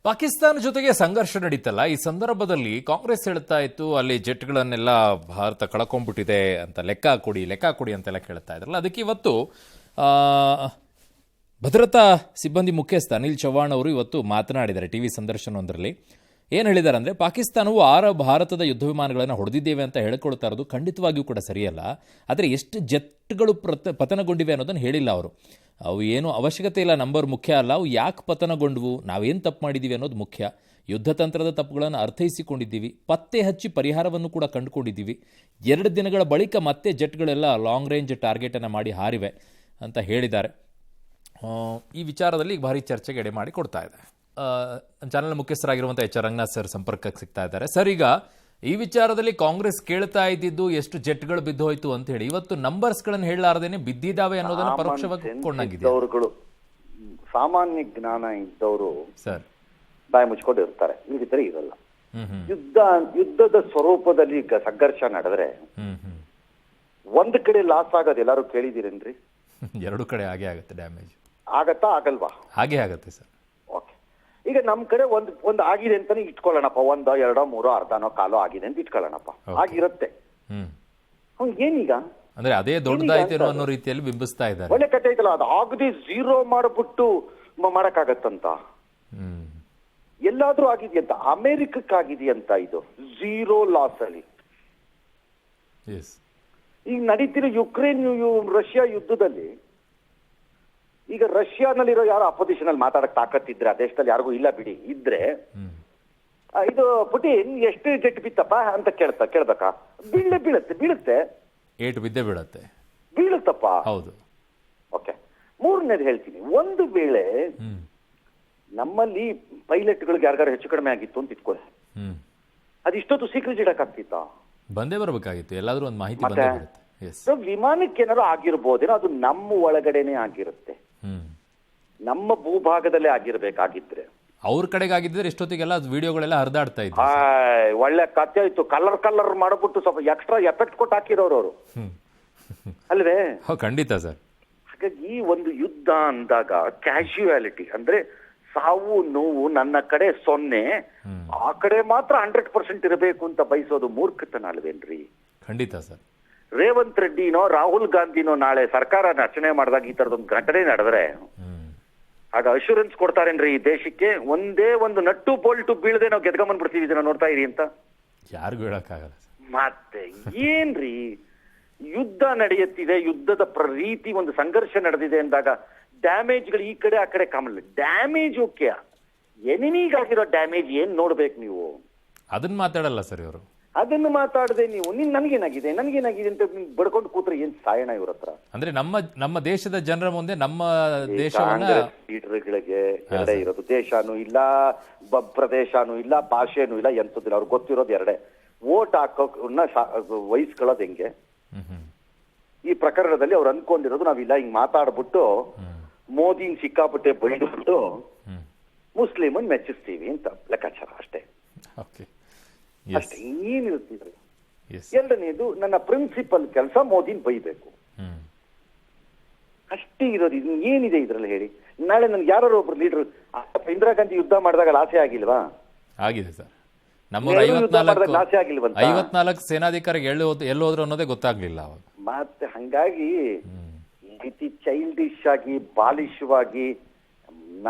ಪಾಕಿಸ್ತಾನ ಜೊತೆಗೆ ಸಂಘರ್ಷ ನಡೀತಲ್ಲ, ಈ ಸಂದರ್ಭದಲ್ಲಿ ಕಾಂಗ್ರೆಸ್ ಹೇಳ್ತಾ ಇತ್ತು ಅಲ್ಲಿ ಜೆಟ್ಗಳನ್ನೆಲ್ಲ ಭಾರತ ಕಳ್ಕೊಂಡ್ಬಿಟ್ಟಿದೆ ಅಂತ ಲೆಕ್ಕ ಕೊಡಿ ಅಂತೆಲ್ಲ ಕೇಳ್ತಾ ಇದ್ರಲ್ಲ. ಅದಕ್ಕೆ ಇವತ್ತು ಭದ್ರತಾ ಸಿಬ್ಬಂದಿ ಮುಖ್ಯಸ್ಥ ಅನಿಲ್ ಚವ್ಹಾಣ್ ಅವರು ಇವತ್ತು ಮಾತನಾಡಿದ್ದಾರೆ ಟಿವಿ ಸಂದರ್ಶನವೊಂದರಲ್ಲಿ. ಏನು ಹೇಳಿದ್ದಾರೆ ಅಂದರೆ, ಪಾಕಿಸ್ತಾನವು 6 ಭಾರತದ ಯುದ್ಧ ವಿಮಾನಗಳನ್ನು ಹೊಡೆದಿದ್ದೇವೆ ಅಂತ ಹೇಳ್ಕೊಳ್ತಾ ಇರೋದು ಖಂಡಿತವಾಗಿಯೂ ಕೂಡ ಸರಿಯಲ್ಲ. ಆದರೆ ಎಷ್ಟು ಜೆಟ್ಗಳು ಪತನಗೊಂಡಿವೆ ಅನ್ನೋದನ್ನು ಹೇಳಿಲ್ಲ ಅವರು. ಅವು ಏನು ಅವಶ್ಯಕತೆ ಇಲ್ಲ, ನಂಬರ್ ಮುಖ್ಯ ಅಲ್ಲ, ಅವು ಯಾಕೆ ಪತನಗೊಂಡವು, ನಾವೇನು ತಪ್ಪು ಮಾಡಿದ್ದೀವಿ ಅನ್ನೋದು ಮುಖ್ಯ. ಯುದ್ಧ ತಂತ್ರದ ತಪ್ಪುಗಳನ್ನು ಅರ್ಥೈಸಿಕೊಂಡಿದ್ದೀವಿ, ಪತ್ತೆ ಹಚ್ಚಿ ಪರಿಹಾರವನ್ನು ಕೂಡ ಕಂಡುಕೊಂಡಿದ್ದೀವಿ. 2 ದಿನಗಳ ಬಳಿಕ ಮತ್ತೆ ಜೆಟ್ಗಳೆಲ್ಲ ಲಾಂಗ್ ರೇಂಜ್ ಟಾರ್ಗೆಟನ್ನು ಮಾಡಿ ಹಾರಿವೆ ಅಂತ ಹೇಳಿದ್ದಾರೆ. ಈ ವಿಚಾರದಲ್ಲಿ ಈಗ ಭಾರಿ ಚರ್ಚೆಗೆ ಎಡೆ ಮಾಡಿ ಕೊಡ್ತಾ ಇದೆ. ಚಾನೆಲ್ ಮುಖ್ಯಸ್ಥರಾಗಿರುವಂಥ HR ರಂಗನಾಥ್ ಸರ್ ಸಂಪರ್ಕಕ್ಕೆ ಸಿಗ್ತಾ ಇದ್ದಾರೆ. ಸರ್, ಈಗ ಈ ವಿಚಾರದಲ್ಲಿ ಕಾಂಗ್ರೆಸ್ ಕೇಳ್ತಾ ಇದ್ದಿದ್ದು ಎಷ್ಟು ಜೆಟ್ಗಳು ಬಿದ್ದೋಯ್ತು ಅಂತ ಹೇಳಿ, ಇವತ್ತು ನಂಬರ್ಸ್ಗಳನ್ನು ಹೇಳಲಾರದೇನೆ ಬಿದ್ದಿದ್ದಾವೆ ಅನ್ನೋದನ್ನ ಪರೋಕ್ಷವಾಗಿ ಕೊಂಡಾಗಿದೆ. ಸಾಮಾನ್ಯ ಜ್ಞಾನ ಇದ್ದವರು ಸರ್ ಬಾಯಿ ಮುಚ್ಕೊಂಡು ಇರ್ತಾರೆ, ಈ ತರ ಇರಲ್ಲ. ಯುದ್ಧದ ಸ್ವರೂಪದಲ್ಲಿ ಸಂಘರ್ಷ ನಡೆದ್ರೆ ಒಂದ್ ಕಡೆ ಲಾಸ್ ಆಗೋದು ಎಲ್ಲಾರು ಕೇಳಿದಿರೇನ್ರಿ? 2 ಕಡೆ ಹಾಗೆ ಆಗುತ್ತೆ, ಡ್ಯಾಮೇಜ್ ಆಗತ್ತಾ ಆಗಲ್ವಾ? ಹಾಗೆ ಆಗುತ್ತೆ ಸರ್. ಓಕೆ, ಈಗ ನಮ್ ಕಡೆ ಒಂದ್ ಆಗಿದೆ ಅಂತಾನೆ ಇಟ್ಕೊಳ್ಳೋಣಪ್ಪ, 1, 2, 3 ಅರ್ಧನೋ ಕಾಲೋ ಆಗಿದೆ ಅಂತ ಇಟ್ಕೊಳ್ಳೋಣಪ್ಪ, ಆಗಿರುತ್ತೆ. ಏನೀಗ ಅಂದ್ರೆ ಅದೇ ದೊಡ್ಡದಾಯ್ತೇನೋ ಅನ್ನೋ ರೀತಿಯಲ್ಲಿ ಬಿಂಬಿಸ್ತಾ ಇದ್ದಾರೆ. ಒಳ್ಳೆ ಕಥೆ ಐತಲ್ಲ, ಅದು ಆಗದೆ 0 ಮಾಡ್ಬಿಟ್ಟು ಮಾಡಕ್ಕಾಗತ್ತಂತ. ಎಲ್ಲಾದ್ರೂ ಆಗಿದೆಯಂತ, ಅಮೆರಿಕಕ್ಕಾಗಿದೆಯಂತ ಇದು 0 ಲಾಸ್ ಅಲ್ಲಿ. ಈಗ ನಡೀತಿರೋ ಯುಕ್ರೇನ್ ರಷ್ಯಾ ಯುದ್ಧದಲ್ಲಿ, ಈಗ ರಷ್ಯಾನಲ್ಲಿರೋ ಯಾರು ಅಪೋಸಿಷನ್ ಅಲ್ಲಿ ಮಾತಾಡಕ್ ತಾಕತ್ತಿದ್ರೆ ಆ ದೇಶದಲ್ಲಿ ಯಾರಿಗೂ ಇಲ್ಲ ಬಿಡಿ, ಇದ್ರೆ ಇದು ಪುಟಿನ್ ಎಷ್ಟು ಜೆಟ್ ಬಿತ್ತಪ್ಪ ಅಂತ ಕೇಳ್ಬೇಕಾ? ಬೀಳುತ್ತೆ ಏಟು ಬಿದ್ದೆ ಬೀಳುತ್ತಪ್ಪ. ಹೌದು. ಓಕೆ, 3ನೇದು ಹೇಳ್ತೀನಿ. ಒಂದು ವೇಳೆ ನಮ್ಮಲ್ಲಿ ಪೈಲಟ್ಗಳಿಗೆ ಯಾರಿಗಾರು ಹೆಚ್ಚು ಕಡಿಮೆ ಆಗಿತ್ತು ಅಂತ ಇಟ್ಕೊಳ್ಳಿ, ಅದಿಷ್ಟೊತ್ತು ಸೀಕ್ರೆಟ್ ಇಡಕ್ಕಾಗ್ತಿತ್ತ? ಬಂದೇ ಬರ್ಬೇಕಾಗಿತ್ತು, ಎಲ್ಲಾದ್ರೂ ಒಂದು ಮಾಹಿತಿ ಬಂದೇ ಬರುತ್ತೆ. ವಿಮಾನಕ್ಕೆ ಏನಾದ್ರು ಆಗಿರ್ಬೋದೇನೋ, ಅದು ನಮ್ಮ ಒಳಗಡೆನೆ ಆಗಿರುತ್ತೆ, ನಮ್ಮ ಭೂಭಾಗದಲ್ಲೇ ಆಗಿರ್ಬೇಕಾಗಿದ್ರೆ. ಅವ್ರ ಕಡೆಗೆ ಆಗಿದ್ರೆ ಎಷ್ಟೊತ್ತಿಗೆಲ್ಲ ವಿಡಿಯೋಗಳೆಲ್ಲ ಹರಿದಾಡ್ತಾ ಇತ್ತು. ಒಳ್ಳೆ ಕಥೆ ಆಯ್ತು, ಕಲರ್ ಮಾಡ್ಬಿಟ್ಟು ಸ್ವಲ್ಪ ಎಕ್ಸ್ಟ್ರಾ ಎಫೆಕ್ಟ್ ಕೊಟ್ಟು ಹಾಕಿರೋರು ಅವರು, ಅಲ್ವೇ? ಖಂಡಿತ ಸರ್. ಹಾಗಾಗಿ ಒಂದು ಯುದ್ಧ ಅಂದಾಗ ಕ್ಯಾಶುಯಾಲಿಟಿ ಅಂದ್ರೆ ಸಾವು ನೋವು ನನ್ನ ಕಡೆ 0, ಆ ಕಡೆ ಮಾತ್ರ 100% ಇರಬೇಕು ಅಂತ ಬಯಸೋದು ಮೂರ್ಖತನ ಅಲ್ವೇನ್ರಿ? ಖಂಡಿತ ಸರ್. ರೇವಂತ್ ರೆಡ್ಡಿನೋ ರಾಹುಲ್ ಗಾಂಧಿನೋ ನಾಳೆ ಸರ್ಕಾರ ರಚನೆ ಮಾಡಿದಾಗ ಈ ತರದೊಂದು ಘಟನೆ ನಡೆದ್ರೆ ಆಗ ಅಶ್ಯೂರೆನ್ಸ್ ಕೊಡ್ತಾರೇನ್ರಿ ಈ ದೇಶಕ್ಕೆ? ಒಂದೇ ಒಂದು ನಟ್ಟು ಬೋಲ್ಟು ಬೀಳದೆ ನಾವು ಗೆದ್ಕೊಂಡ್ಬಂದ್ಬಿಡ್ತೀವಿ ಇದನ್ನ ನೋಡ್ತಾ ಇರಿ ಅಂತ ಯಾರಿಗೂ ಹೇಳಕ್ಕಾಗಲ್ಲ. ಮತ್ತೆ ಏನ್ರಿ, ಯುದ್ಧ ನಡೆಯುತ್ತಿದೆ, ಯುದ್ಧದ ರೀತಿ ಒಂದು ಸಂಘರ್ಷ ನಡೆದಿದೆ ಅಂದಾಗ ಡ್ಯಾಮೇಜ್ಗಳು ಈ ಕಡೆ ಆ ಕಡೆ ಕಾಮನ್. ಡ್ಯಾಮೇಜ್ ಓಕೆ, ಎನಿಮಿಗಾಗಿರೋ ಡ್ಯಾಮೇಜ್ ಏನ್ ನೋಡ್ಬೇಕು ನೀವು? ಅದನ್ನ ಮಾತಾಡಲ್ಲ ಸರ್ ಇವರು. ಅದನ್ನು ಮಾತಾಡದೆ ನೀವು ನನಗೇನಾಗಿದೆ ಅಂತ ಬಡ್ಕೊಂಡು ಕೂತ್ರೆ ಏನ್ ಸಾಯಣ ಇವ್ರ ಹತ್ರ? ಅಂದ್ರೆ ನಮ್ಮ ದೇಶದ ಜನರ ಮುಂದೆ ನಮ್ಮ ದೇಶವನ್ನ ಲೀಡರ್ಗಳಿಗೆ ಎರಡೇ ಇರೋದು, ದೇಶನೂ ಇಲ್ಲ, ಪ್ರದೇಶನೂ ಇಲ್ಲ, ಭಾಷೆನೂ ಇಲ್ಲ, ಎಂತದಿಲ್ಲ. ಅವ್ರಿಗೆ ಗೊತ್ತಿರೋದು ಎರಡೇ, ವೋಟ್ ಹಾಕೋನ್ನ ವಹಿಸ್ಕೊಳ್ಳೋದು ಹೆಂಗೆ. ಈ ಪ್ರಕರಣದಲ್ಲಿ ಅವ್ರು ಅನ್ಕೊಂಡಿರೋದು ನಾವಿಲ್ಲ ಹಿಂಗ್ ಮಾತಾಡ್ಬಿಟ್ಟು ಮೋದಿನ್ ಸಿಕ್ಕಾಪಟ್ಟೆ ಬೈದ್ಬಿಟ್ಟು ಮುಸ್ಲಿಮನ್ ಮೆಚ್ಚಿಸ್ತೀವಿ ಅಂತ ಲೆಕ್ಕಾಚಾರ ಅಷ್ಟೇ. ಅಷ್ಟೇ, ಏನಿರುತ್ತಿದ್ರು. 2ನೇದು, ನನ್ನ ಪ್ರಿನ್ಸಿಪಲ್ ಕೆಲಸ ಮೋದಿನ್ ಬೈಬೇಕು, ಅಷ್ಟೇ ಇರೋದು. ಏನಿದೆ ಇದ್ರಲ್ಲಿ ಹೇಳಿ? ನಾಳೆ ನನ್ಗೆ ಯಾರು ಒಬ್ರು ಲೀಡರ್, ಇಂದಿರಾ ಗಾಂಧಿ ಯುದ್ಧ ಮಾಡಿದಾಗ ಆಸೆ ಆಗಿಲ್ವಾ? ಆಗಿದೆ ಸರ್. ನಮ್ಮ 54 ಸೇನಾಧಿಕಾರಿಗೆ ಎಲ್ಲೋದ್ರು ಅನ್ನೋದೇ ಗೊತ್ತಾಗ್ಲಿಲ್ಲ ಅವಾಗ. ಮತ್ತೆ ಹಂಗಾಗಿ ರೀತಿ ಚೈಲ್ಡಿಶ್ ಆಗಿ ಬಾಲಿಶವಾಗಿ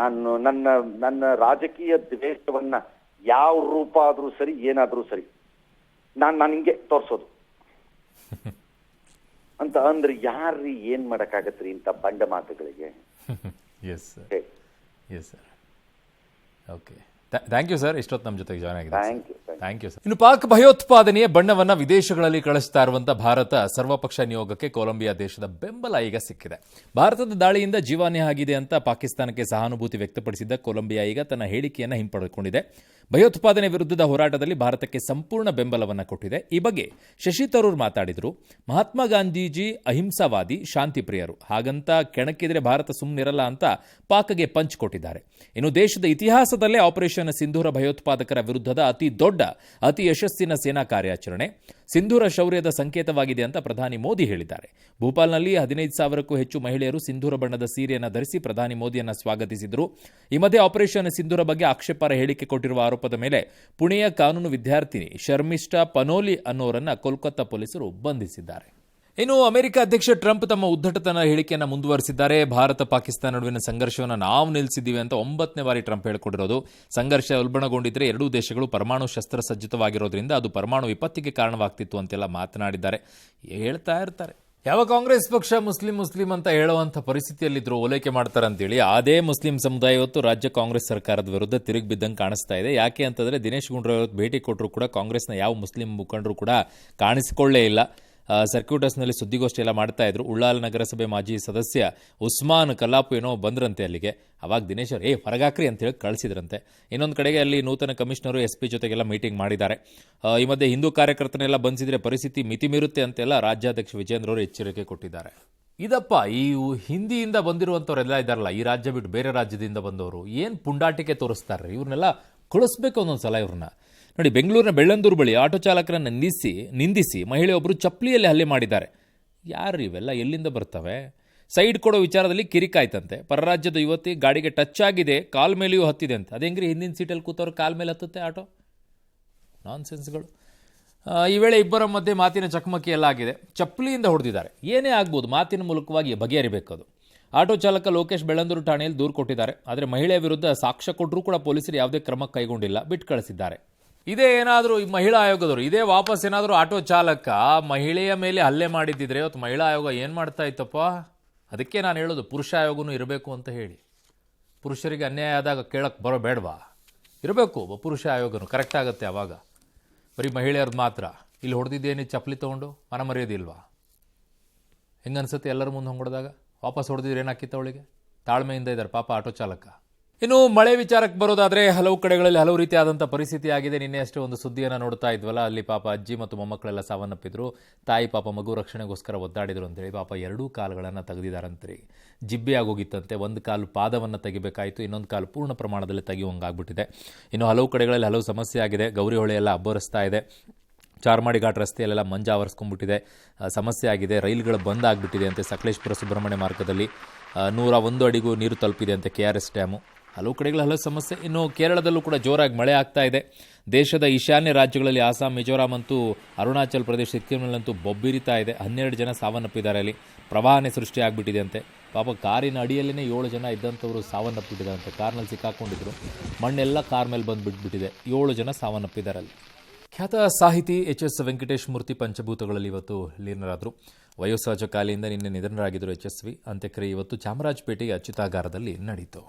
ನನ್ನ ರಾಜಕೀಯ ದ್ವೇಷವನ್ನ ಯಾವ ರೂಪ ಆದ್ರೂ ಸರಿ, ಏನಾದ್ರೂ ಸರಿ, ನಾನು ಹಿಂಗೆ ತೋರ್ಸೋದು ಅಂತ ಅಂದ್ರೆ ಯಾರ್ರಿ ಏನ್ ಮಾಡಕ್ಕಾಗತ್ರಿ ಇಂಥ ಬಂಡ ಮಾತುಗಳಿಗೆ? Okay, thank you sir. ಇಷ್ಟೊತ್ತು ನಮ್ಮ ಜೊತೆಗೆ ಜಾಯ್ನ್ ಆಗಿದೆ. Thank you sir. ಇನ್ನು ಪಾಕ್ ಭಯೋತ್ಪಾದನೆಯ ಬಣ್ಣವನ್ನ ವಿದೇಶಗಳಲ್ಲಿ ಕಳಿಸ್ತಾ ಇರುವಂತಹ ಭಾರತ ಸರ್ವಪಕ್ಷ ನಿಯೋಗಕ್ಕೆ ಕೊಲಂಬಿಯಾ ದೇಶದ ಬೆಂಬಲ ಈಗ ಸಿಕ್ಕಿದೆ. ಭಾರತದ ದಾಳಿಯಿಂದ ಜೀವಾನ್ಯ ಆಗಿದೆ ಅಂತ ಪಾಕಿಸ್ತಾನಕ್ಕೆ ಸಹಾನುಭೂತಿ ವ್ಯಕ್ತಪಡಿಸಿದ್ದ ಕೊಲಂಬಿಯಾ ಈಗ ತನ್ನ ಹೇಳಿಕೆಯನ್ನು ಹಿಂಪಡೆದುಕೊಂಡಿದೆ. ಭಯೋತ್ಪಾದನೆ ವಿರುದ್ಧದ ಹೋರಾಟದಲ್ಲಿ ಭಾರತಕ್ಕೆ ಸಂಪೂರ್ಣ ಬೆಂಬಲವನ್ನು ಕೊಟ್ಟಿದೆ. ಈ ಬಗ್ಗೆ ಶಶಿ ತರೂರ್ ಮಾತಾಡಿದರು. ಮಹಾತ್ಮ ಗಾಂಧೀಜಿ ಅಹಿಂಸಾವಾದಿ, ಶಾಂತಿ ಪ್ರಿಯರು, ಹಾಗಂತ ಕೆಣಕಿದ್ರೆ ಭಾರತ ಸುಮ್ಮನಿರಲ್ಲ ಅಂತ ಪಾಕ್ಗೆ ಪಂಚ್ ಕೊಟ್ಟಿದ್ದಾರೆ. ಇನ್ನು ದೇಶದ ಇತಿಹಾಸದಲ್ಲೇ ಆಪರೇಷನ್ ಸಿಂಧೂರ ಭಯೋತ್ಪಾದಕರ ವಿರುದ್ಧದ ಅತಿ ದೊಡ್ಡ, ಅತಿ ಯಶಸ್ಸಿನ ಸೇನಾ ಕಾರ್ಯಾಚರಣೆ. ಸಿಂಧೂರ ಶೌರ್ಯದ ಸಂಕೇತವಾಗಿದೆ ಅಂತ ಪ್ರಧಾನಿ ಮೋದಿ ಹೇಳಿದ್ದಾರೆ. ಭೂಪಾಲ್ನಲ್ಲಿ 15,000ಕ್ಕೂ ಹೆಚ್ಚು ಮಹಿಳೆಯರು ಸಿಂಧೂರ ಬಣ್ಣದ ಸೀರೆಯನ್ನು ಧರಿಸಿ ಪ್ರಧಾನಿ ಮೋದಿಯನ್ನು ಸ್ವಾಗತಿಸಿದರು. ಈ ಮಧ್ಯೆ ಆಪರೇಷನ್ ಸಿಂಧೂರ ಬಗ್ಗೆ ಆಕ್ಷೇಪಾರ್ಹ ಹೇಳಿಕೆ ಕೊಟ್ಟಿರುವ ಆರೋಪದ ಮೇಲೆ ಪುಣೆಯ ಕಾನೂನು ವಿದ್ಯಾರ್ಥಿನಿ ಶರ್ಮಿಷ್ಠಾ ಪನೋಲಿ ಅನ್ನೋರನ್ನ ಕೋಲ್ಕತ್ತಾ ಪೊಲೀಸರು ಬಂಧಿಸಿದ್ದಾರೆ. ಇನ್ನು ಅಮೆರಿಕ ಅಧ್ಯಕ್ಷ ಟ್ರಂಪ್ ತಮ್ಮ ಉದ್ದಟತನ ಹೇಳಿಕೆಯನ್ನು ಮುಂದುವರೆಸಿದ್ದಾರೆ. ಭಾರತ ಪಾಕಿಸ್ತಾನ ನಡುವಿನ ಸಂಘರ್ಷವನ್ನು ನಾವು ನಿಲ್ಲಿಸಿದ್ದೀವಿ ಅಂತ 9ನೇ ಬಾರಿ ಟ್ರಂಪ್ ಹೇಳಿಕೊಂಡಿರೋದು. ಸಂಘರ್ಷ ಉಲ್ಬಣಗೊಂಡಿದ್ರೆ ಎರಡೂ ದೇಶಗಳು ಪರಮಾಣು ಶಸ್ತ್ರಸಜ್ಜಿತವಾಗಿರೋದ್ರಿಂದ ಅದು ಪರಮಾಣು ವಿಪತ್ತಿಗೆ ಕಾರಣವಾಗ್ತಿತ್ತು ಅಂತೆಲ್ಲ ಮಾತನಾಡಿದ್ದಾರೆ. ಹೇಳ್ತಾ ಇರ್ತಾರೆ, ಯಾವ ಕಾಂಗ್ರೆಸ್ ಪಕ್ಷ ಮುಸ್ಲಿಂ ಅಂತ ಹೇಳುವಂಥ ಪರಿಸ್ಥಿತಿಯಲ್ಲಿದ್ರು ಓಲೈಕೆ ಮಾಡ್ತಾರೆ ಅಂತೇಳಿ ಅದೇ ಮುಸ್ಲಿಂ ಸಮುದಾಯ ಇವತ್ತು ರಾಜ್ಯ ಕಾಂಗ್ರೆಸ್ ಸರ್ಕಾರದ ವಿರುದ್ಧ ತಿರುಗಿ ಬಿದ್ದಂಗೆ ಕಾಣಿಸ್ತಾ ಇದೆ. ಯಾಕೆ ಅಂತಂದರೆ ದಿನೇಶ್ ಗುಂಡೂರಾವ್ ಭೇಟಿ ಕೊಟ್ಟರು ಕೂಡ ಕಾಂಗ್ರೆಸ್ನ ಯಾವ ಮುಸ್ಲಿಂ ಮುಖಂಡರು ಕೂಡ ಕಾಣಿಸಿಕೊಳ್ಳೇ ಇಲ್ಲ. ಸರ್ಕ್ಯೂಟಸ್ನಲ್ಲಿ ಸುದ್ದಿಗೋಷ್ಠಿ ಎಲ್ಲ ಮಾಡ್ತಾ ಇದ್ರು. ಉಳ್ಳಾಲ ನಗರಸಭೆ ಮಾಜಿ ಸದಸ್ಯ ಉಸ್ಮಾನ್ ಕಲಾಪು ಏನೋ ಬಂದ್ರಂತೆ ಅಲ್ಲಿಗೆ. ಅವಾಗ ದಿನೇಶ್ ಅವರು ಹೊರಗಾಕ್ರಿ ಅಂತ ಹೇಳಿ ಕಳಿಸಿದ್ರಂತೆ. ಇನ್ನೊಂದು ಕಡೆಗೆ ಅಲ್ಲಿ ನೂತನ ಕಮಿಷನರು SP ಜೊತೆಗೆಲ್ಲ ಮೀಟಿಂಗ್ ಮಾಡಿದ್ದಾರೆ. ಈ ಮಧ್ಯೆ ಹಿಂದೂ ಕಾರ್ಯಕರ್ತನೆಲ್ಲ ಬಂಧಿಸಿದ್ರೆ ಪರಿಸ್ಥಿತಿ ಮಿತಿಮೀರುತ್ತೆ ಅಂತೆಲ್ಲ ರಾಜ್ಯಾಧ್ಯಕ್ಷ ವಿಜೇಂದ್ರ ಅವರು ಎಚ್ಚರಿಕೆ ಕೊಟ್ಟಿದ್ದಾರೆ. ಇದಪ್ಪ ಈ ಹಿಂದಿಯಿಂದ ಬಂದಿರುವಂಥವ್ರೆಲ್ಲ ಇದ್ದಾರಲ್ಲ, ಈ ರಾಜ್ಯ ಬಿಟ್ಟು ಬೇರೆ ರಾಜ್ಯದಿಂದ ಬಂದವರು ಏನು ಪುಂಡಾಟಿಕೆ ತೋರಿಸ್ತಾರೆ. ಇವ್ರನ್ನೆಲ್ಲ ಕಳಿಸ್ಬೇಕು ಒಂದೊಂದು ಸಲ ಇವ್ರನ್ನ. ನೋಡಿ, ಬೆಂಗಳೂರಿನ ಬೆಳ್ಳಂದೂರು ಬಳಿ ಆಟೋ ಚಾಲಕರನ್ನು ನಿಂದಿಸಿ ಮಹಿಳೆಯೊಬ್ಬರು ಚಪ್ಪಲಿಯಲ್ಲಿ ಹಲ್ಲೆ ಮಾಡಿದ್ದಾರೆ. ಯಾರು ಇವೆಲ್ಲ ಎಲ್ಲಿಂದ ಬರ್ತವೆ? ಸೈಡ್ ಕೊಡೋ ವಿಚಾರದಲ್ಲಿ ಕಿರಿಕಾಯ್ತಂತೆ. ಪರರಾಜ್ಯದ ಯುವತಿ ಗಾಡಿಗೆ ಟಚ್ ಆಗಿದೆ, ಕಾಲ್ ಮೇಲೆಯೂ ಹತ್ತಿದೆ ಅಂತ. ಅದೇಂಗ್ರಿ ಹಿಂದಿನ ಸೀಟಲ್ಲಿ ಕೂತವ್ರು ಕಾಲ್ ಮೇಲೆ ಹತ್ತುತ್ತೆ ಆಟೋ? ನಾನ್ಸೆನ್ಸ್ಗಳು. ಈ ವೇಳೆ ಇಬ್ಬರ ಮಧ್ಯೆ ಮಾತಿನ ಚಕಮಕಿ ಎಲ್ಲ ಆಗಿದೆ. ಚಪ್ಪಲಿಯಿಂದ ಹೊಡೆದಿದ್ದಾರೆ. ಏನೇ ಆಗ್ಬೋದು, ಮಾತಿನ ಮೂಲಕವಾಗಿ ಬಗೆಹರಿಬೇಕದು. ಆಟೋ ಚಾಲಕ ಲೋಕೇಶ್ ಬೆಳ್ಳಂದೂರು ಠಾಣೆಯಲ್ಲಿ ದೂರು ಕೊಟ್ಟಿದ್ದಾರೆ. ಆದರೆ ಮಹಿಳೆಯ ವಿರುದ್ಧ ಸಾಕ್ಷ್ಯ ಕೊಟ್ಟರೂ ಕೂಡ ಪೊಲೀಸರು ಯಾವುದೇ ಕ್ರಮ ಕೈಗೊಂಡಿಲ್ಲ, ಬಿಟ್ಟು ಕಳಿಸಿದ್ದಾರೆ. ಇದೇ ಏನಾದರೂ ಈ ಮಹಿಳಾ ಆಯೋಗದವರು ಇದೇ ವಾಪಸ್ ಏನಾದರೂ ಆಟೋ ಚಾಲಕ ಮಹಿಳೆಯ ಮೇಲೆ ಹಲ್ಲೆ ಮಾಡಿದ್ದಿದ್ರೆ ಇವತ್ತು ಮಹಿಳಾ ಆಯೋಗ ಏನು ಮಾಡ್ತಾ ಇತ್ತಪ್ಪ? ಅದಕ್ಕೆ ನಾನು ಹೇಳೋದು ಪುರುಷ ಆಯೋಗನೂ ಇರಬೇಕು ಅಂತ ಹೇಳಿ. ಪುರುಷರಿಗೆ ಅನ್ಯಾಯ ಆದಾಗ ಕೇಳಕ್ಕೆ ಬೇಡವಾ? ಇರಬೇಕು ಒಬ್ಬ ಪುರುಷ ಆಯೋಗನು, ಕರೆಕ್ಟ್ ಆಗುತ್ತೆ ಆವಾಗ. ಬರೀ ಮಹಿಳೆಯರದ್ದು ಮಾತ್ರ. ಇಲ್ಲಿ ಹೊಡೆದಿದ್ದೇನೆ ಚಪ್ಪಲಿ ತೊಗೊಂಡು ಮನ ಮರೆಯೋದಿಲ್ವಾ? ಹೆಂಗನ್ಸುತ್ತೆ ಎಲ್ಲರ ಮುಂದೆ ಹೊಡೆದಾಗ? ವಾಪಸ್ ಹೊಡೆದಿದ್ರೆ ಏನಾಕಿತ್ತು ಅವಳಿಗೆ? ತಾಳ್ಮೆಯಿಂದ ಇದ್ದಾರೆ ಪಾಪ ಆಟೋ ಚಾಲಕ. ಇನ್ನು ಮಳೆ ವಿಚಾರಕ್ಕೆ ಬರೋದಾದರೆ ಹಲವು ಕಡೆಗಳಲ್ಲಿ ಹಲವು ರೀತಿಯಾದಂಥ ಪರಿಸ್ಥಿತಿ ಆಗಿದೆ. ನಿನ್ನೆ ಅಷ್ಟೇ ಒಂದು ಸುದ್ದಿಯನ್ನು ನೋಡ್ತಾ ಇದ್ವಲ್ಲ, ಅಲ್ಲಿ ಪಾಪ ಅಜ್ಜಿ ಮತ್ತು ಮೊಮ್ಮಕ್ಕಳೆಲ್ಲ ಸಾವನ್ನಪ್ಪಿದ್ರು. ತಾಯಿ ಪಾಪ ಮಗು ರಕ್ಷಣೆಗೋಸ್ಕರ ಒದ್ದಾಡಿದ್ರು ಅಂತೇಳಿ ಪಾಪ ಎರಡೂ ಕಾಲುಗಳನ್ನು ತೆಗೆದಿದ್ದಾರಂತೆ. ಜಿಬ್ಬೆ ಆಗೋಗಿತ್ತಂತೆ. ಒಂದು ಕಾಲು ಪಾದವನ್ನು ತೆಗಿಬೇಕಾಯಿತು, ಇನ್ನೊಂದು ಕಾಲು ಪೂರ್ಣ ಪ್ರಮಾಣದಲ್ಲಿ ತೆಗೆಯುವಂಗಾಗ್ಬಿಟ್ಟಿದೆ. ಇನ್ನು ಹಲವು ಕಡೆಗಳಲ್ಲಿ ಹಲವು ಸಮಸ್ಯೆ ಆಗಿದೆ. ಗೌರಿ ಹೊಳೆ ಎಲ್ಲ ಅಬ್ಬರಿಸ್ತಾ ಇದೆ. ಚಾರ್ಮಾಡಿ ಘಾಟ್ ರಸ್ತೆಯಲ್ಲೆಲ್ಲ ಮಂಜು ಆವರಿಸ್ಕೊಂಡ್ಬಿಟ್ಟಿದೆ, ಸಮಸ್ಯೆ ಆಗಿದೆ. ರೈಲುಗಳು ಬಂದ್ ಆಗಿಬಿಟ್ಟಿದೆ ಅಂತೆ. ಸಕಲೇಶ್ಪುರ ಸುಬ್ರಹ್ಮಣ್ಯ ಮಾರ್ಗದಲ್ಲಿ 101 ಅಡಿಗೂ ನೀರು ತಲುಪಿದೆ ಅಂತೆ KRS ಡ್ಯಾಮು. ಹಲವು ಕಡೆಗಳ ಹಲವು ಸಮಸ್ಯೆ. ಇನ್ನು ಕೇರಳದಲ್ಲೂ ಕೂಡ ಜೋರಾಗಿ ಮಳೆ ಆಗ್ತಾ ಇದೆ. ದೇಶದ ಈಶಾನ್ಯ ರಾಜ್ಯಗಳಲ್ಲಿ ಆಸಾಂ, ಮಿಜೋರಾಂ ಅಂತೂ, ಅರುಣಾಚಲ್ ಪ್ರದೇಶ, ಸಿಕ್ಕಿಂನಲ್ಲಂತೂ ಬೊಬ್ಬಿರಿತಾ ಇದೆ. 12 ಜನ ಸಾವನ್ನಪ್ಪಿದ್ದಾರೆ. ಅಲ್ಲಿ ಪ್ರವಾಹನೇ ಸೃಷ್ಟಿ ಆಗಿಬಿಟ್ಟಿದೆ ಅಂತೆ. ಪಾಪ ಕಾರಿನ ಅಡಿಯಲ್ಲೇ 7 ಜನ ಇದ್ದಂಥವರು ಸಾವನ್ನಪ್ಪಿದ್ದಾರೆ ಅಂತೆ. ಕಾರ್ನಲ್ಲಿ ಸಿಕ್ಕಾಕೊಂಡಿದ್ರು, ಮಣ್ಣೆಲ್ಲ ಕಾರ್ ಮೇಲೆ ಬಂದು ಬಿಟ್ಬಿಟ್ಟಿದೆ. 7 ಜನ ಸಾವನ್ನಪ್ಪಿದ್ದಾರೆ ಅಲ್ಲಿ. ಖ್ಯಾತ ಸಾಹಿತಿ HS ವೆಂಕಟೇಶ್ ಮೂರ್ತಿ ಪಂಚಭೂತಗಳಲ್ಲಿ ಇವತ್ತು ಲೀನರಾದರು. ವಯೋಸಹಜ ಕಾಯಿಲೆಯಿಂದ ನಿನ್ನೆ ನಿಧನರಾಗಿದ್ದರು. HSV ಅಂತ್ಯಕ್ರಿಯೆ ಇವತ್ತು ಚಾಮರಾಜಪೇಟೆಯ ಅಚ್ಯುತಾಗಾರದಲ್ಲಿ ನಡೆಯಿತು.